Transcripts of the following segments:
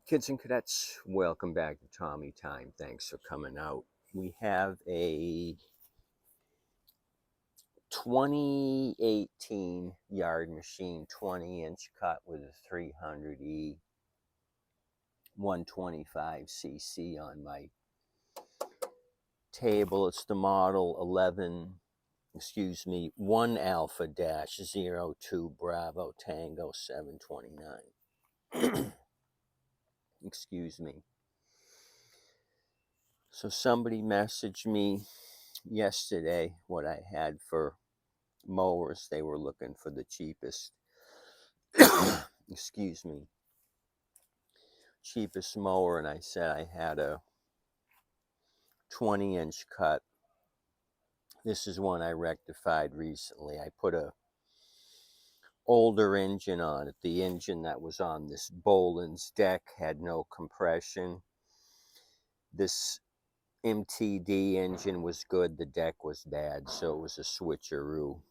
Kids and cadets, welcome back to Tommy Time. Thanks for coming out. We have a 2018 yard machine, 20-inch cut with a 300E 125cc on my table. It's the model 1 Alpha dash 02 Bravo Tango 729. Excuse me. So somebody messaged me yesterday what I had for mowers. They were looking for the cheapest excuse me, cheapest mower, and I said I had a 20-inch cut. This is one I rectified recently. I put a older engine on it. The engine that was on this Boland's deck had no compression. This MTD engine was good, the deck was bad, so it was a switcheroo.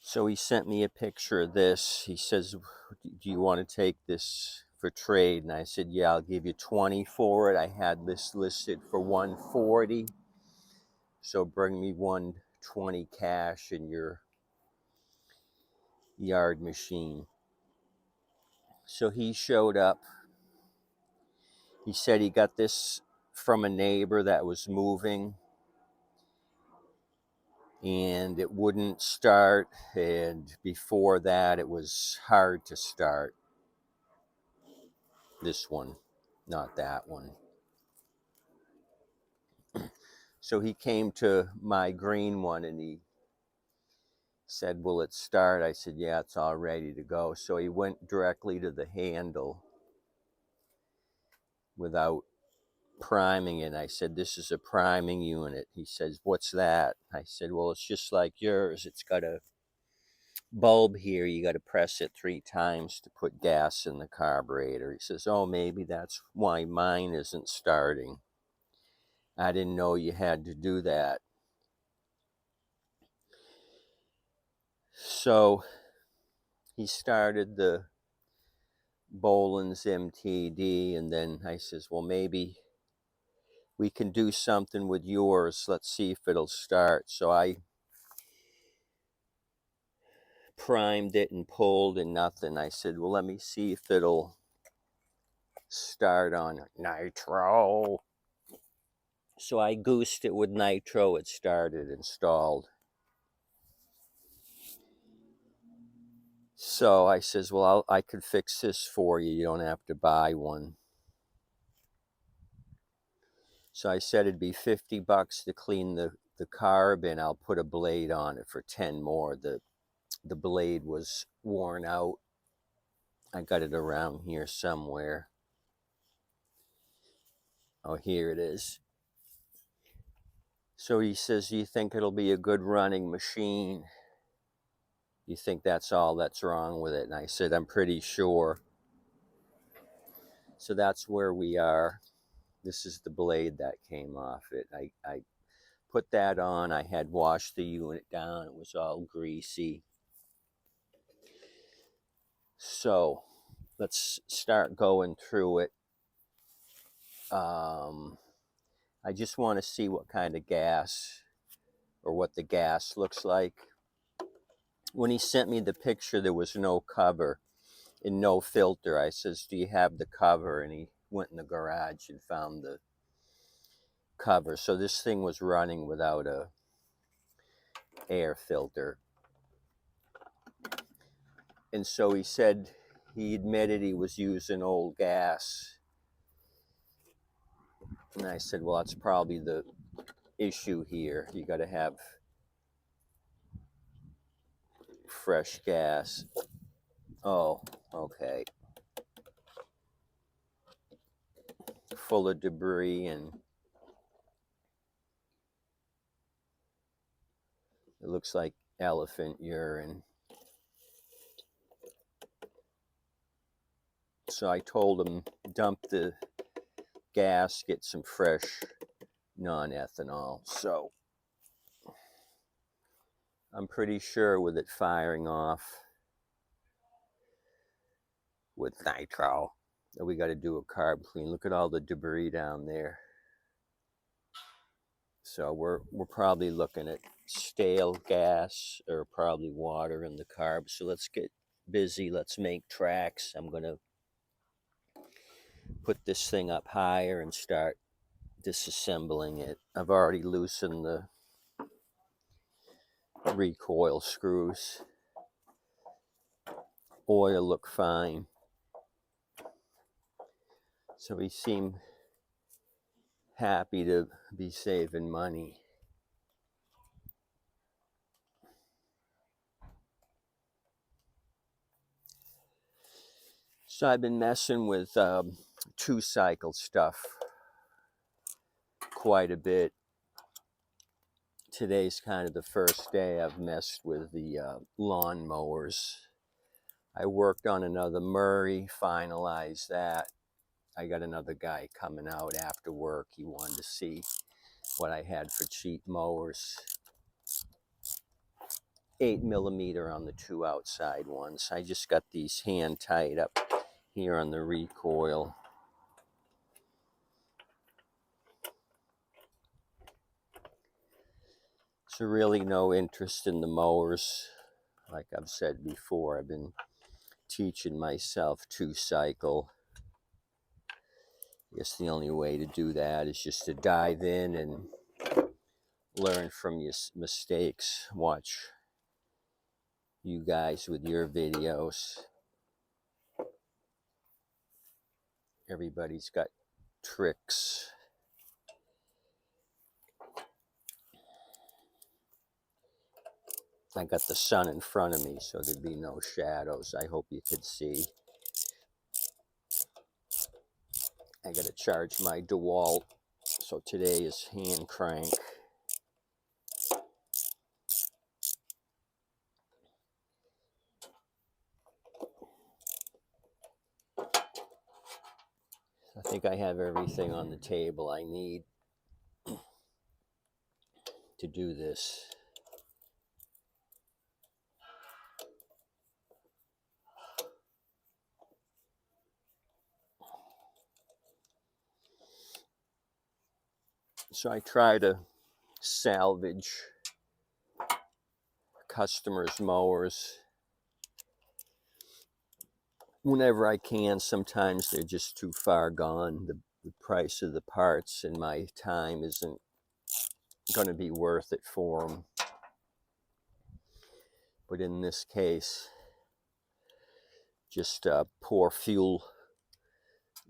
So he sent me a picture of this. He says, do you want to take this for trade? And I said, yeah, I'll give you 20 for it. I had this listed for 140. So bring me 120 cash in your yard machine. So he showed up. He said he got this from a neighbor that was moving and it wouldn't start. And before that, it was hard to start. This one, not that one. So he came to my green one and he said, will it start? I said, yeah, it's all ready to go. So he went directly to the handle without priming it. I said, this is a priming unit. He says, what's that? I said, well, it's just like yours. It's got a bulb here. You got to press it 3 times to put gas in the carburetor. He says, oh, maybe that's why mine isn't starting. I didn't know you had to do that. So he started the Boland's MTD, and then I says, well, maybe we can do something with yours. Let's see if it'll start. So I primed it and pulled and nothing. I said, well, let me see if it'll start on nitro. So I goosed it with nitro. It started, installed. So I says, well, I could fix this for you. You don't have to buy one. So I said it'd be $50 to clean the carb, and I'll put a blade on it for 10 more. The blade was worn out. I got it around here somewhere. Oh, here it is. So he says, do you think it'll be a good running machine? You think that's all that's wrong with it? And I said, I'm pretty sure. So that's where we are. This is the blade that came off it. I put that on. I had washed the unit down. It was all greasy. So let's start going through it. I just want to see what kind of gas or what the gas looks like. When he sent me the picture, there was no cover and no filter. I says, do you have the cover? And he went in the garage and found the cover. So this thing was running without a air filter. And so he said, he admitted he was using old gas. And I said, well, that's probably the issue here. You got to have fresh gas. Oh, okay. Full of debris, and it looks like elephant urine. So I told him, dump the gas, get some fresh non-ethanol. So I'm pretty sure with it firing off, with nitro. We got to do a carb clean. Look at all the debris down there. So we're probably looking at stale gas or probably water in the carb. So let's get busy. Let's make tracks. I'm going to put this thing up higher and start disassembling it. I've already loosened the recoil screws. Oil look fine. So we seem happy to be saving money. So I've been messing with 2-cycle stuff quite a bit. Today's kind of the first day I've messed with the lawn mowers. I worked on another Murray, finalized that. I got another guy coming out after work. He wanted to see what I had for cheap mowers. 8mm on the 2 outside ones. I just got these hand tied up here on the recoil. So really no interest in the mowers. Like I've said before, I've been teaching myself 2-cycle. I guess the only way to do that is just to dive in and learn from your mistakes. Watch you guys with your videos. Everybody's got tricks. I got the sun in front of me, so there'd be no shadows. I hope you could see. I gotta charge my DeWalt, so today is hand crank. I think I have everything on the table I need to do this. So I try to salvage customers' mowers whenever I can. Sometimes they're just too far gone. The price of the parts and my time isn't going to be worth it for them. But in this case, just poor fuel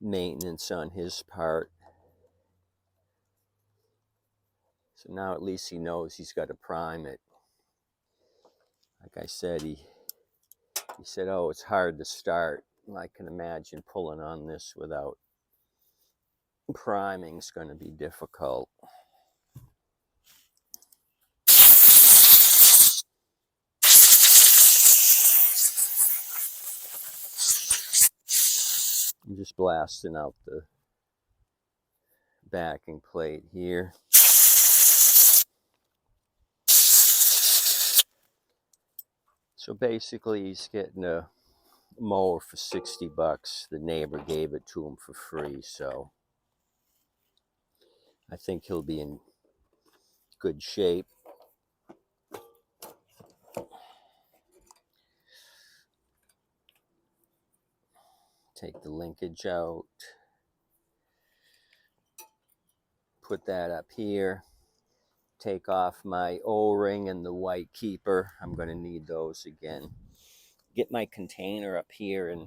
maintenance on his part. So now at least he knows he's got to prime it. Like I said, he said, oh, it's hard to start. I can imagine pulling on this without priming is going to be difficult. I'm just blasting out the backing plate here. So basically he's getting a mower for 60 bucks. The neighbor gave it to him for free, so I think he'll be in good shape. Take the linkage out. Put that up here. Take off my O-ring and the white keeper. I'm going to need those again. Get my container up here and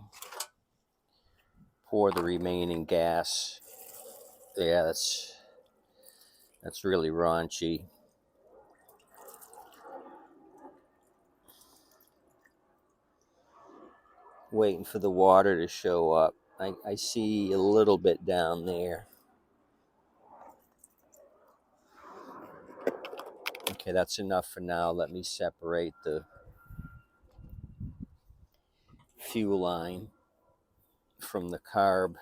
pour the remaining gas. Yeah, that's really raunchy. Waiting for the water to show up. I see a little bit down there. Okay, that's enough for now. Let me separate the fuel line from the carb.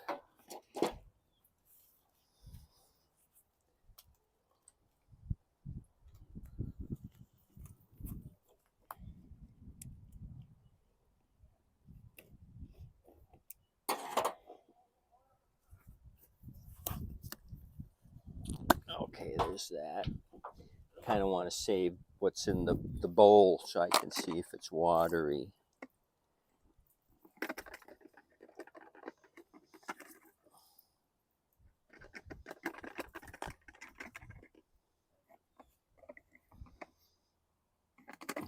Okay, there's that. Kind of want to save what's in the bowl so I can see if it's watery.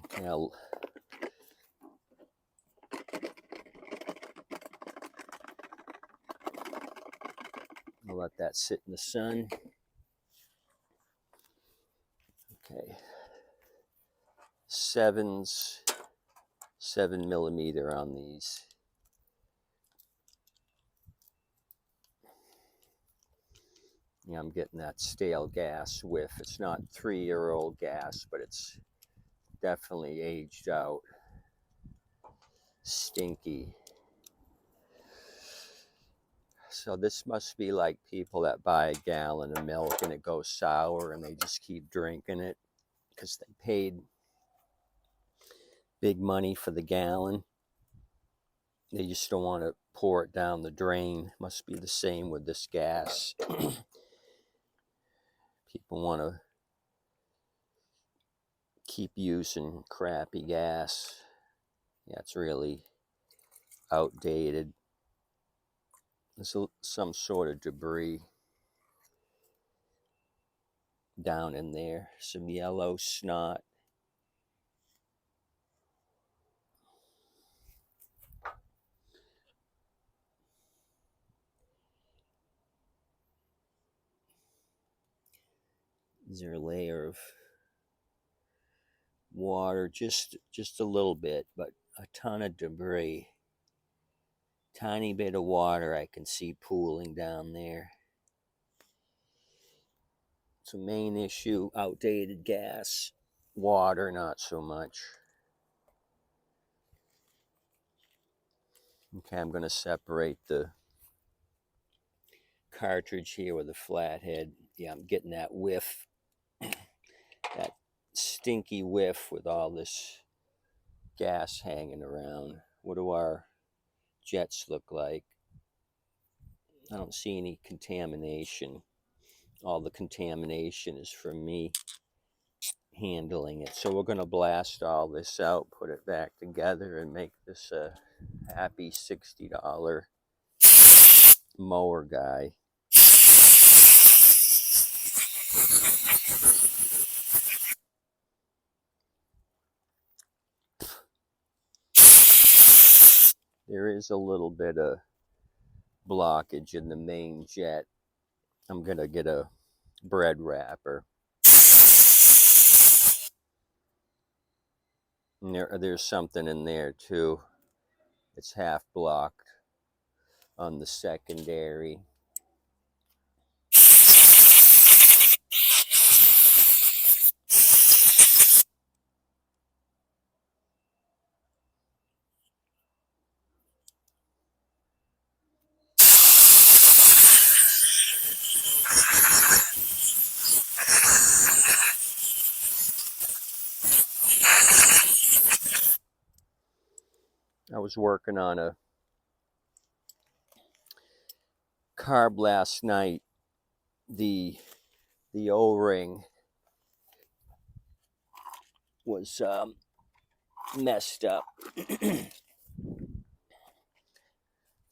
Okay, I'll let that sit in the sun. Okay, 7mm on these. Yeah, I'm getting that stale gas whiff. It's not 3-year-old gas, but it's definitely aged out. Stinky. So this must be like people that buy a gallon of milk and it goes sour and they just keep drinking it because they paid big money for the gallon. They just don't want to pour it down the drain. Must be the same with this gas. People want to keep using crappy gas. Yeah, it's really outdated. There's some sort of debris down in there. Some yellow snot. Is there a layer of water? Just a little bit, but a ton of debris. Tiny bit of water I can see pooling down there. It's a main issue, outdated gas. Water, not so much. Okay, I'm going to separate the cartridge here with a flathead. Yeah, I'm getting that whiff, that stinky whiff with all this gas hanging around. What do our jets look like? I don't see any contamination. All the contamination is from me handling it. So we're going to blast all this out, put it back together, and make this a happy $60 mower guy. There is a little bit of blockage in the main jet. I'm going to get a bread wrapper. And there's something in there too. It's half blocked on the secondary. I was working on a carb last night. The O-ring was messed up.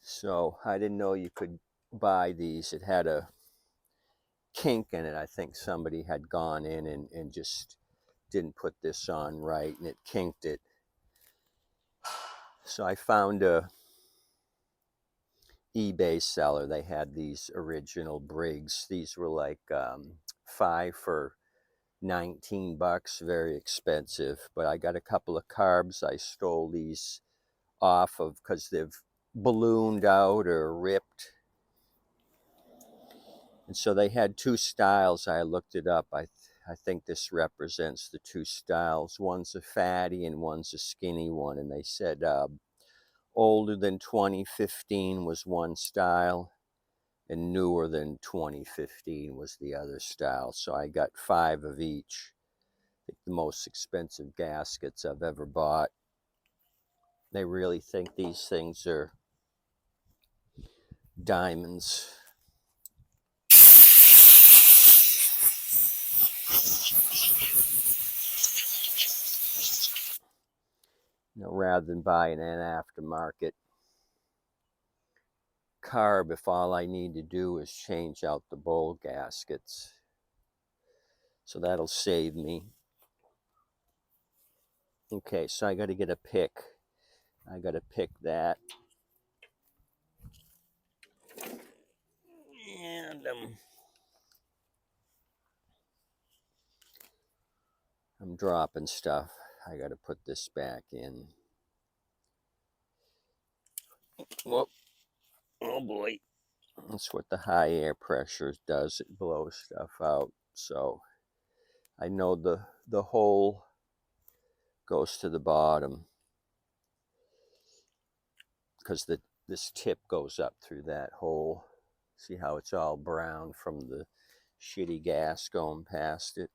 So I didn't know you could buy these. It had a kink in it. I think somebody had gone in and just didn't put this on right, and it kinked it. So I found a eBay seller. They had these original Briggs. These were like 5 for $19, very expensive. But I got a couple of carbs I stole these off of because they've ballooned out or ripped. And so they had 2 styles. I looked it up. I think this represents the 2 styles. One's a fatty and one's a skinny one. And they said older than 2015 was one style and newer than 2015 was the other style. So I got 5 of each. I think the most expensive gaskets I've ever bought. They really think these things are diamonds. You know, rather than buying an aftermarket carb, if all I need to do is change out the bowl gaskets. So that'll save me. Okay, so I got to get a pick. I got to pick that. And I'm dropping stuff. I got to put this back in. Whoop. Oh boy. That's what the high air pressure does. It blows stuff out. So I know the hole goes to the bottom because this tip goes up through that hole. See how it's all brown from the shitty gas going past it?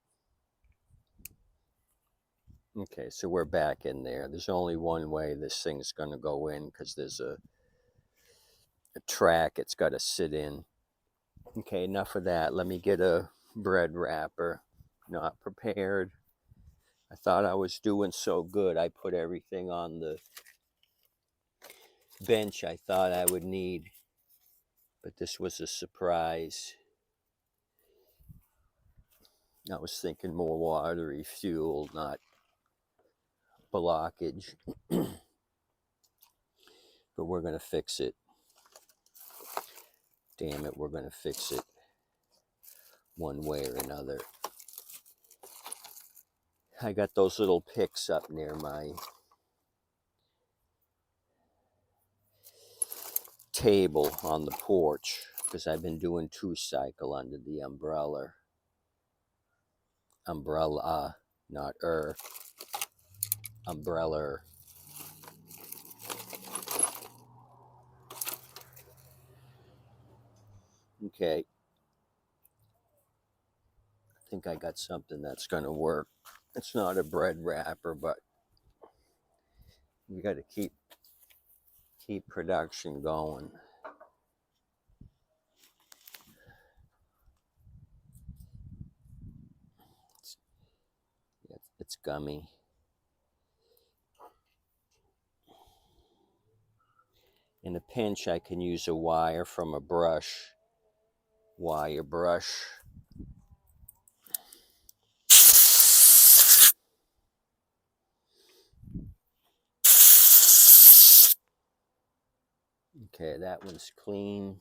Okay, so we're back in there. There's only one way this thing's going to go in because there's a track it's got to sit in. Okay, enough of that. Let me get a bread wrapper. Not prepared. I thought I was doing so good. I put everything on the bench I thought I would need, but this was a surprise. I was thinking more watery fuel, not blockage. But we're going to fix it. Damn it, we're going to fix it one way or another. I got those little picks up near my table on the porch because I've been doing 2-cycle under the umbrella, not umbrella. Okay, I think I got something that's going to work. It's not a bread wrapper, but we got to keep production going. It's gummy. In a pinch, I can use a wire from a wire brush. Okay, that one's clean.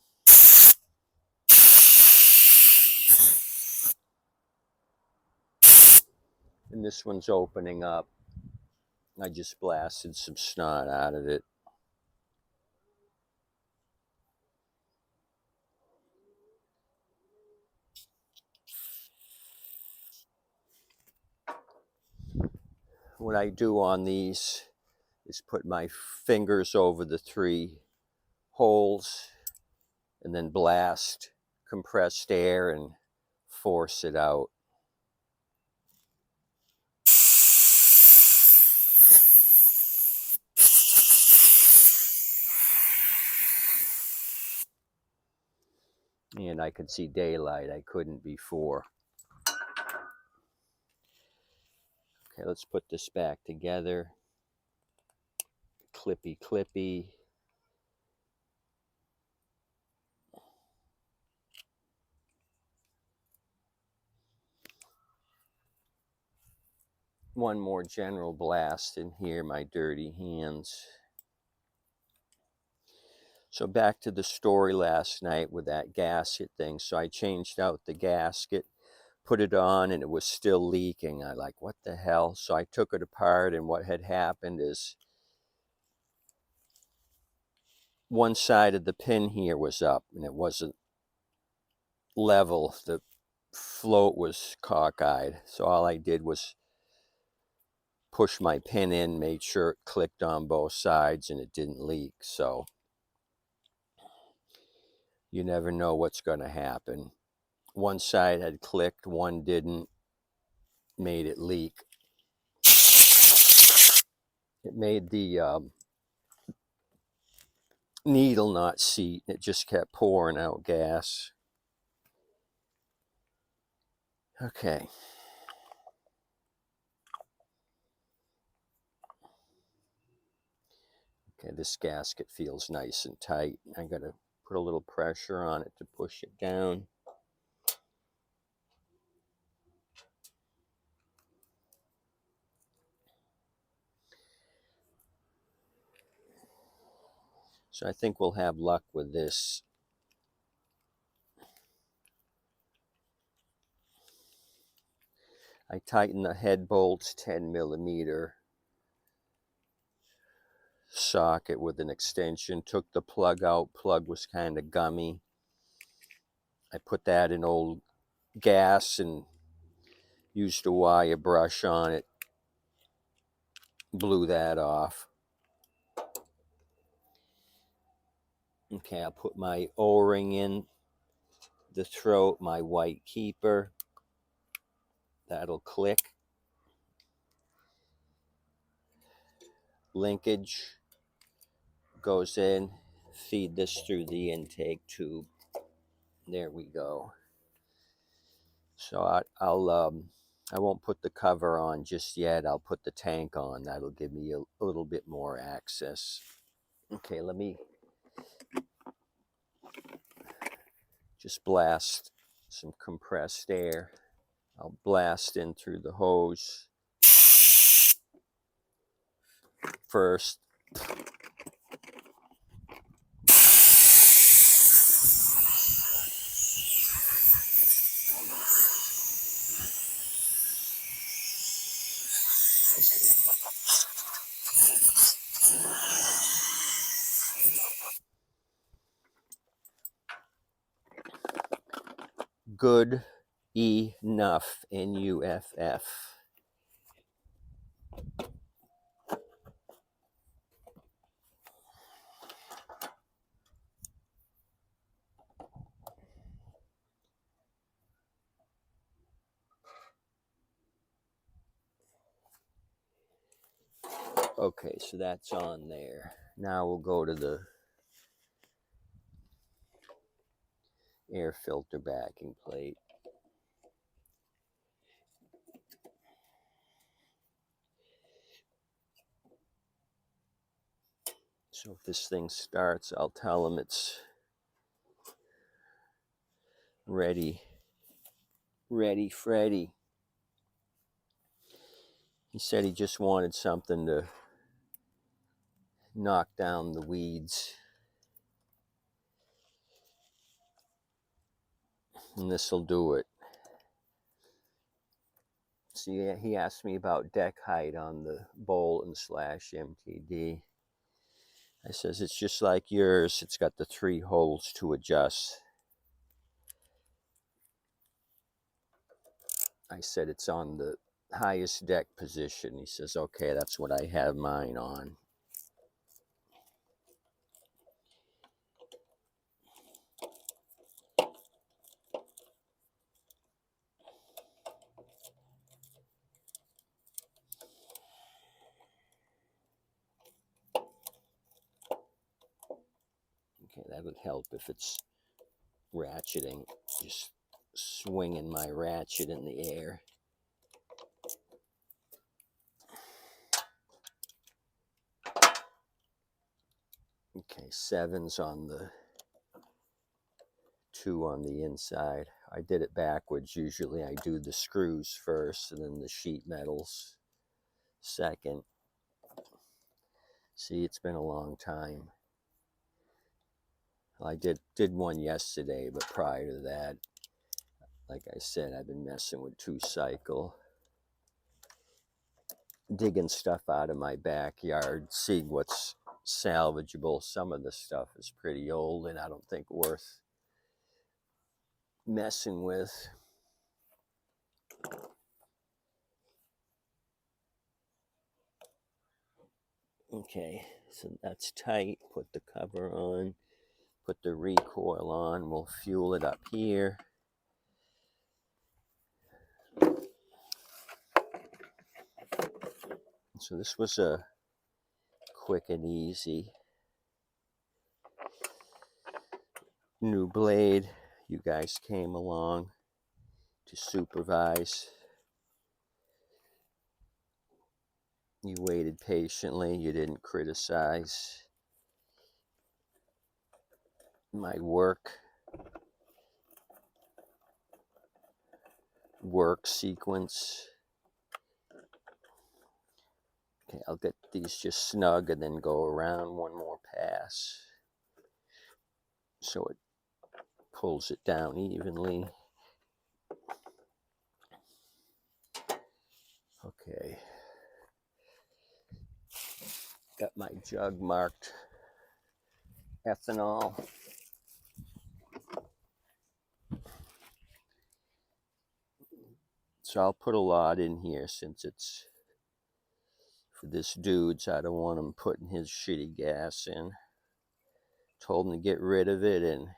And this one's opening up. I just blasted some snot out of it. What I do on these is put my fingers over the 3 holes and then blast compressed air and force it out. And I could see daylight I couldn't before. Okay, let's put this back together. Clippy, clippy. One more general blast in here, my dirty hands. So back to the story last night with that gasket thing. So I changed out the gasket, put it on, and it was still leaking. I like, what the hell? So I took it apart, and what had happened is one side of the pin here was up, and it wasn't level. The float was cockeyed. So all I did was push my pin in, made sure it clicked on both sides, and it didn't leak. So you never know what's going to happen. One side had clicked, one didn't, made it leak. It made the needle not seat. It just kept pouring out gas. Okay. Okay, this gasket feels nice and tight. I gotta put a little pressure on it to push it down. So I think we'll have luck with this. I tightened the head bolts 10mm socket with an extension, took the plug out. Plug was kind of gummy. I put that in old gas and used a wire brush on it, blew that off. Okay, I'll put my O-ring in the throat, my white keeper. That'll click. Linkage goes in. Feed this through the intake tube. There we go. So I won't put the cover on just yet. I'll put the tank on. That'll give me a little bit more access. Okay, let me just blast some compressed air. I'll blast in through the hose first. Good enough, N-U-F-F. Okay, so that's on there. Now we'll go to the air filter backing plate. So if this thing starts, I'll tell him it's ready, Freddy. He said he just wanted something to knock down the weeds. And this'll do it. See, he asked me about deck height on the Bolt / MTD. I says, it's just like yours. It's got the 3 holes to adjust. I said, it's on the highest deck position. He says, okay, that's what I have mine on. Okay, that would help if it's ratcheting. Just swinging my ratchet in the air. Okay, 7's on the 2 on the inside. I did it backwards. Usually I do the screws first and then the sheet metals second. See, it's been a long time. I did one yesterday, but prior to that, like I said, I've been messing with 2-cycle. Digging stuff out of my backyard, seeing what's salvageable. Some of the stuff is pretty old and I don't think worth messing with. Okay, so that's tight. Put the cover on, put the recoil on. We'll fuel it up here. So this was a quick and easy new blade. You guys came along to supervise. You waited patiently. You didn't criticize. my work sequence. Okay, I'll get these just snug and then go around one more pass so it pulls it down evenly. Okay, got my jug marked ethanol. So I'll put a lot in here since it's for this dude, so I don't want him putting his shitty gas in. Told him to get rid of it and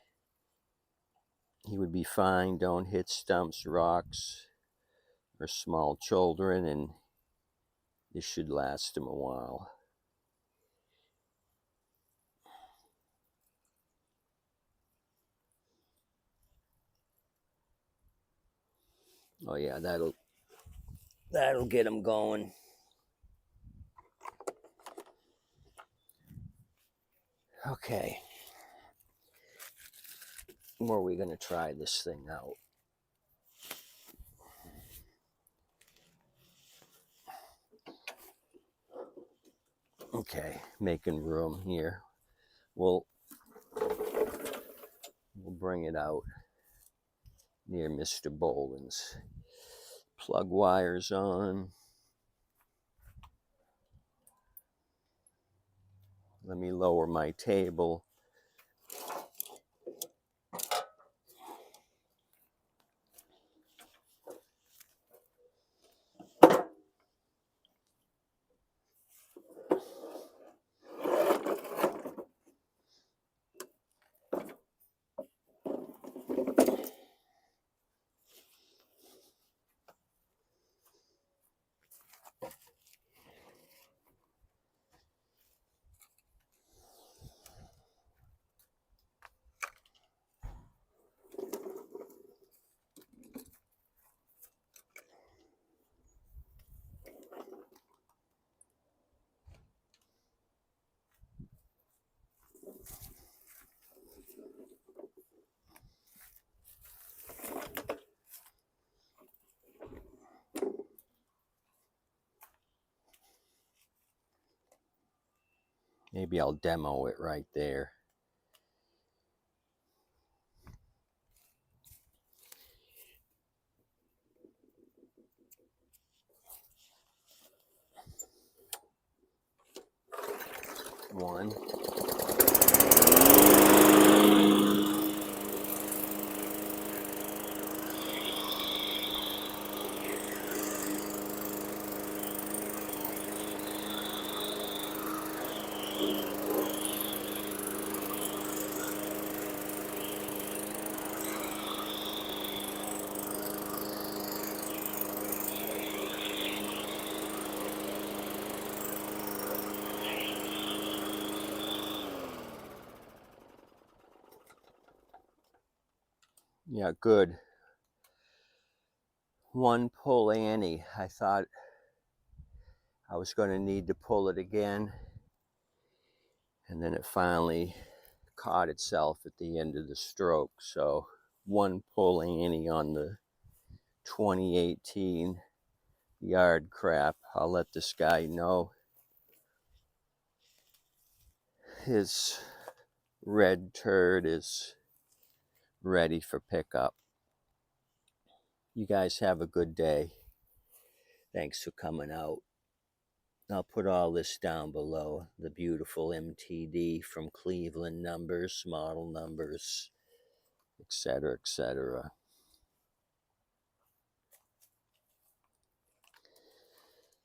he would be fine. Don't hit stumps, rocks, or small children, and this should last him a while. Oh yeah, that'll get him going. Okay. Where are we going to try this thing out? Okay, making room here. We'll bring it out near Mr. Boland's. Plug wires on. Let me lower my table. Maybe I'll demo it right there. One. Yeah, good. One pull Annie. I thought I was going to need to pull it again. And then it finally caught itself at the end of the stroke. So one pull Annie on the 2018 yard crap. I'll let this guy know his red turd is ready for pickup. You guys have a good day. Thanks for coming out. I'll put all this down below. The beautiful MTD from Cleveland numbers, model numbers, etc., etc.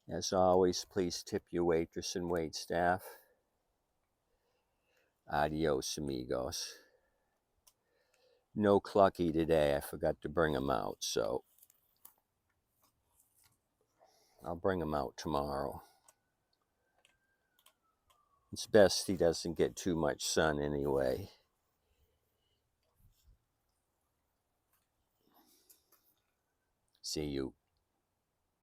As always, please tip your waitress and wait staff. Adios, amigos. No Clucky today. I forgot to bring him out, so I'll bring him out tomorrow. It's best he doesn't get too much sun anyway. See you.